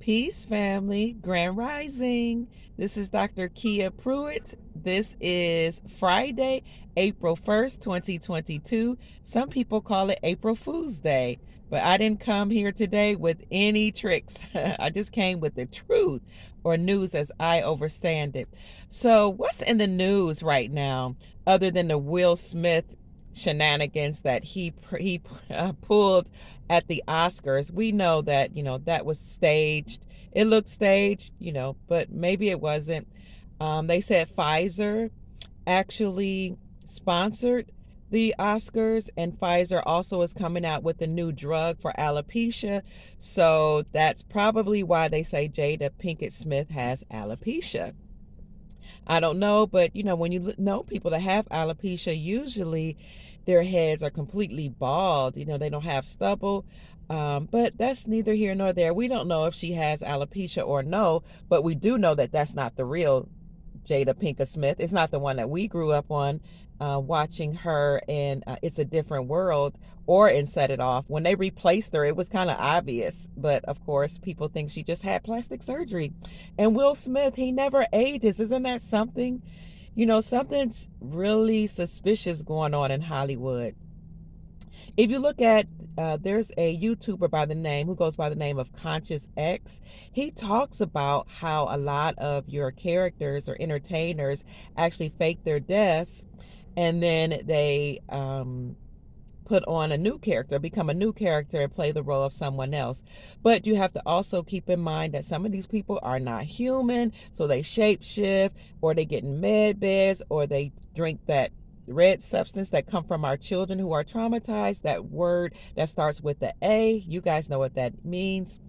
Peace, family. Grand Rising. This is Dr. Kia Pruitt. This is Friday, April 1st, 2022. Some people call it April Fool's Day, but I didn't come here today with any tricks. I just came with the truth or news as I understand it. So, what's in the news right now other than the Will Smith shenanigans that he pulled at the Oscars? We know that, that was staged. It looked staged, but maybe it wasn't. They said Pfizer actually sponsored the Oscars, and Pfizer also is coming out with a new drug for alopecia. So that's probably why they say Jada Pinkett Smith has alopecia. I don't know, but when you know people that have alopecia, usually their heads are completely bald. They don't have stubble. But that's neither here nor there. We don't know if she has alopecia or no, but we do know that that's not the real Jada Pinkett Smith. It's not the one that we grew up on watching her in It's a Different World or in Set It Off. When they replaced her, it was kind of obvious. But of course, people think she just had plastic surgery. And Will Smith, he never ages. Isn't that something? Something's really suspicious going on in Hollywood. If you look at, there's a YouTuber who goes by the name of Conscious X. He talks about how a lot of your characters or entertainers actually fake their deaths, and then they put on a new character, become a new character, and play the role of someone else. But you have to also keep in mind that some of these people are not human, so they shapeshift, or they get in med beds, or they drink that red substance that come from our children who are traumatized. That word that starts with the A, you guys know what that means.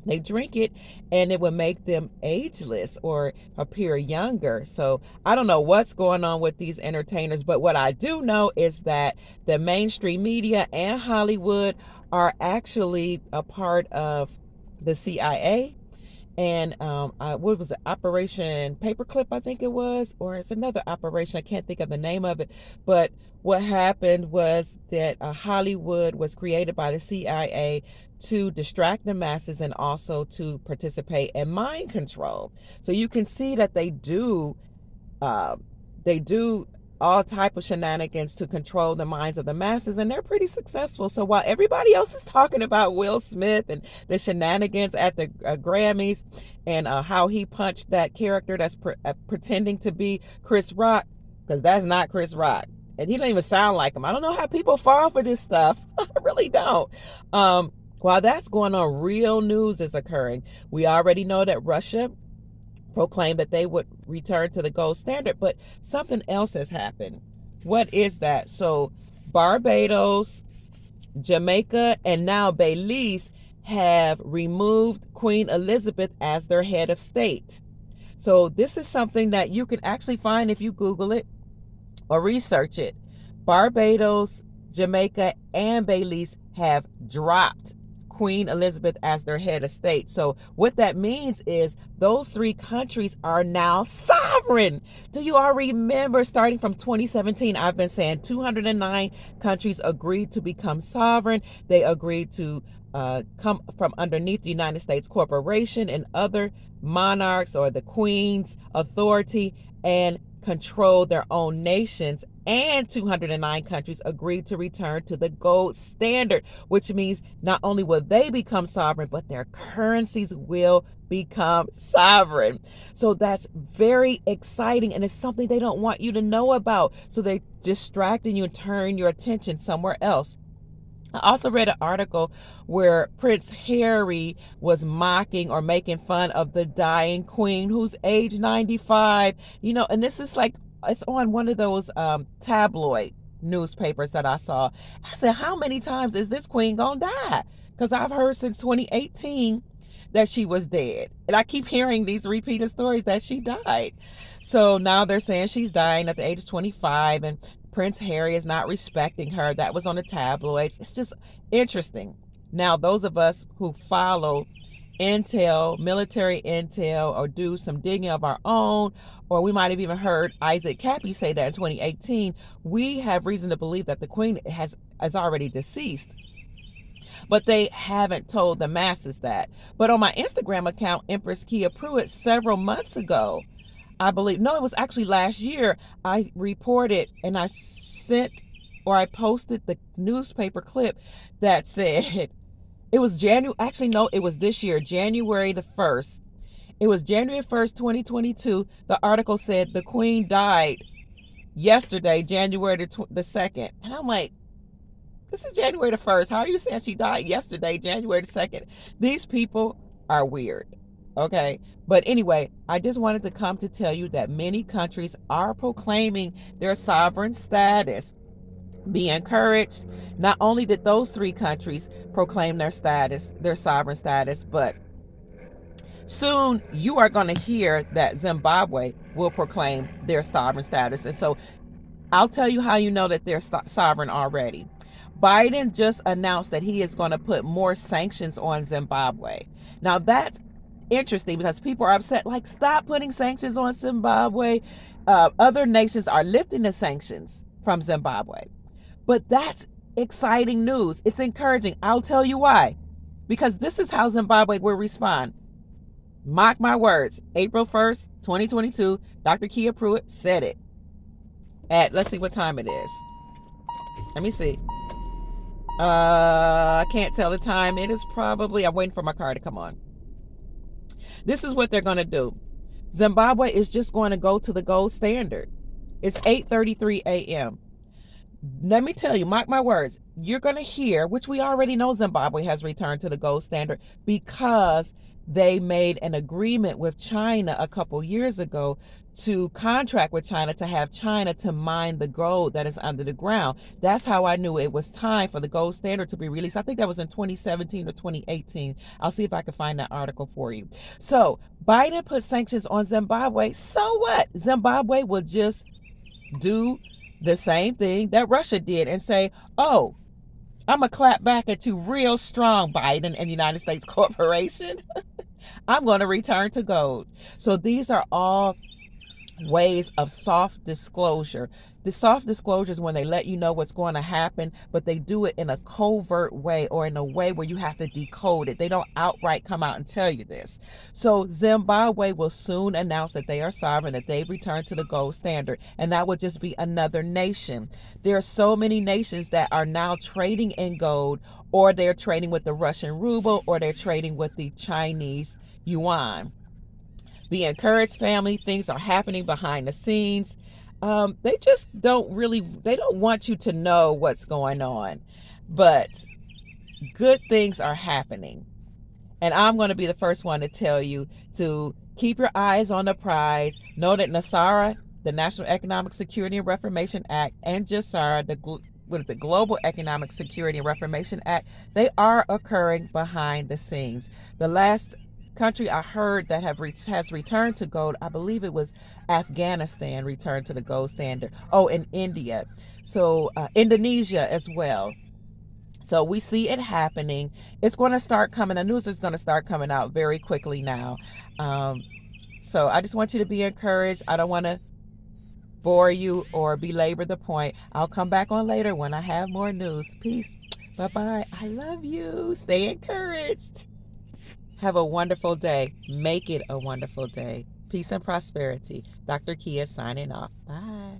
They drink it and it would make them ageless or appear younger. So I don't know what's going on with these entertainers, but what I do know is that the mainstream media and Hollywood are actually a part of the CIA. And what was it, Operation Paperclip, I think it was, or it's another operation, I can't think of the name of it. But what happened was that Hollywood was created by the CIA to distract the masses and also to participate in mind control. So you can see that uh, they do all type of shenanigans to control the minds of the masses, and they're pretty successful. So while everybody else is talking about Will Smith and the shenanigans at the Grammys and how he punched that character that's pretending to be Chris Rock, because that's not Chris Rock, and he don't even sound like him. I don't know how people fall for this stuff. I really don't. While that's going on, real news is occurring. We already know that Russia proclaimed that they would return to the gold standard, but something else has happened. What is that? So Barbados, Jamaica, and now Belize have removed Queen Elizabeth as their head of state. So this is something that you can actually find if you Google it or research it. Barbados, Jamaica, and Belize have dropped Queen Elizabeth as their head of state. So what that means is those three countries are now sovereign. Do you all remember, starting from 2017, I've been saying 209 countries agreed to become sovereign. They agreed to come from underneath the United States corporation and other monarchs or the Queen's authority and control their own nations. And 209 countries agreed to return to the gold standard, which means not only will they become sovereign, but their currencies will become sovereign. So that's very exciting, and it's something they don't want you to know about. So they're distracting you and turn your attention somewhere else. I also read an article where Prince Harry was mocking or making fun of the dying queen, who's age 95. And this is like, it's on one of those tabloid newspapers that I saw. I said, how many times is this queen gonna die? Because I've heard since 2018 that she was dead. And I keep hearing these repeated stories that she died. So now they're saying she's dying at the age of 25, and Prince Harry is not respecting her. That was on the tabloids. It's just interesting. Now, those of us who follow intel, military intel, or do some digging of our own, or we might have even heard Isaac Cappy say that in 2018, we have reason to believe that the queen is already deceased. but they haven't told the masses that. But on my Instagram account, Empress Kia Pruitt, several months ago, I believe, no, it was actually last year, I reported and I sent or I posted the newspaper clip that said it was January, actually, no, it was this year, January the 1st. It was January 1st, 2022. The article said the Queen died yesterday, January the 2nd. And I'm like, this is January the 1st. How are you saying she died yesterday, January the 2nd? These people are weird. Okay. But anyway, I just wanted to come to tell you that many countries are proclaiming their sovereign status. Be encouraged. Not only did those three countries proclaim their status, their sovereign status, but soon you are going to hear that Zimbabwe will proclaim their sovereign status. And so I'll tell you how you know that they're sovereign already. Biden just announced that he is going to put more sanctions on Zimbabwe. Now that's interesting because people are upset, like, stop putting sanctions on Zimbabwe. Other nations are lifting the sanctions from Zimbabwe. But that's exciting news. It's encouraging. I'll tell you why. Because this is how Zimbabwe will respond. Mark my words. April 1st, 2022, Dr. Kia Pruitt said it. Let's see what time it is. Let me see. I can't tell the time. It is probably, I'm waiting for my car to come on. This is what they're going to do. Zimbabwe is just going to go to the gold standard. It's 8:33 a.m. Let me tell you, mark my words, you're going to hear, which we already know Zimbabwe has returned to the gold standard because they made an agreement with China a couple years ago to contract with China to have China to mine the gold that is under the ground. That's how I knew it was time for the gold standard to be released. I think that was in 2017 or 2018. I'll see if I can find that article for you. So Biden put sanctions on Zimbabwe. So what? Zimbabwe will just do the same thing that Russia did and say, oh, I'm going to clap back at you real strong, Biden and United States Corporation. I'm going to return to gold. So these are all ways of soft disclosure. The soft disclosure is when they let you know what's going to happen, but they do it in a covert way or in a way where you have to decode it. They don't outright come out and tell you this. So Zimbabwe will soon announce that they are sovereign, that they've returned to the gold standard, and that would just be another nation. There are so many nations that are now trading in gold, or they're trading with the Russian ruble, or they're trading with the Chinese yuan. Be encouraged, family. Things are happening behind the scenes. They just they don't want you to know what's going on. But good things are happening. And I'm going to be the first one to tell you to keep your eyes on the prize. Know that NASARA, the National Economic Security and Reformation Act, and JASARA, the Global Economic Security and Reformation Act, they are occurring behind the scenes. The last country I heard that has returned to gold, I believe it was Afghanistan returned to the gold standard. Oh, and India. So Indonesia as well. So we see it happening. It's going to start coming. The news is going to start coming out very quickly now. So I just want you to be encouraged. I don't want to bore you or belabor the point. I'll come back on later when I have more news. Peace. Bye-bye. I love you. Stay encouraged. Have a wonderful day. Make it a wonderful day. Peace and prosperity. Dr. Kia signing off. Bye.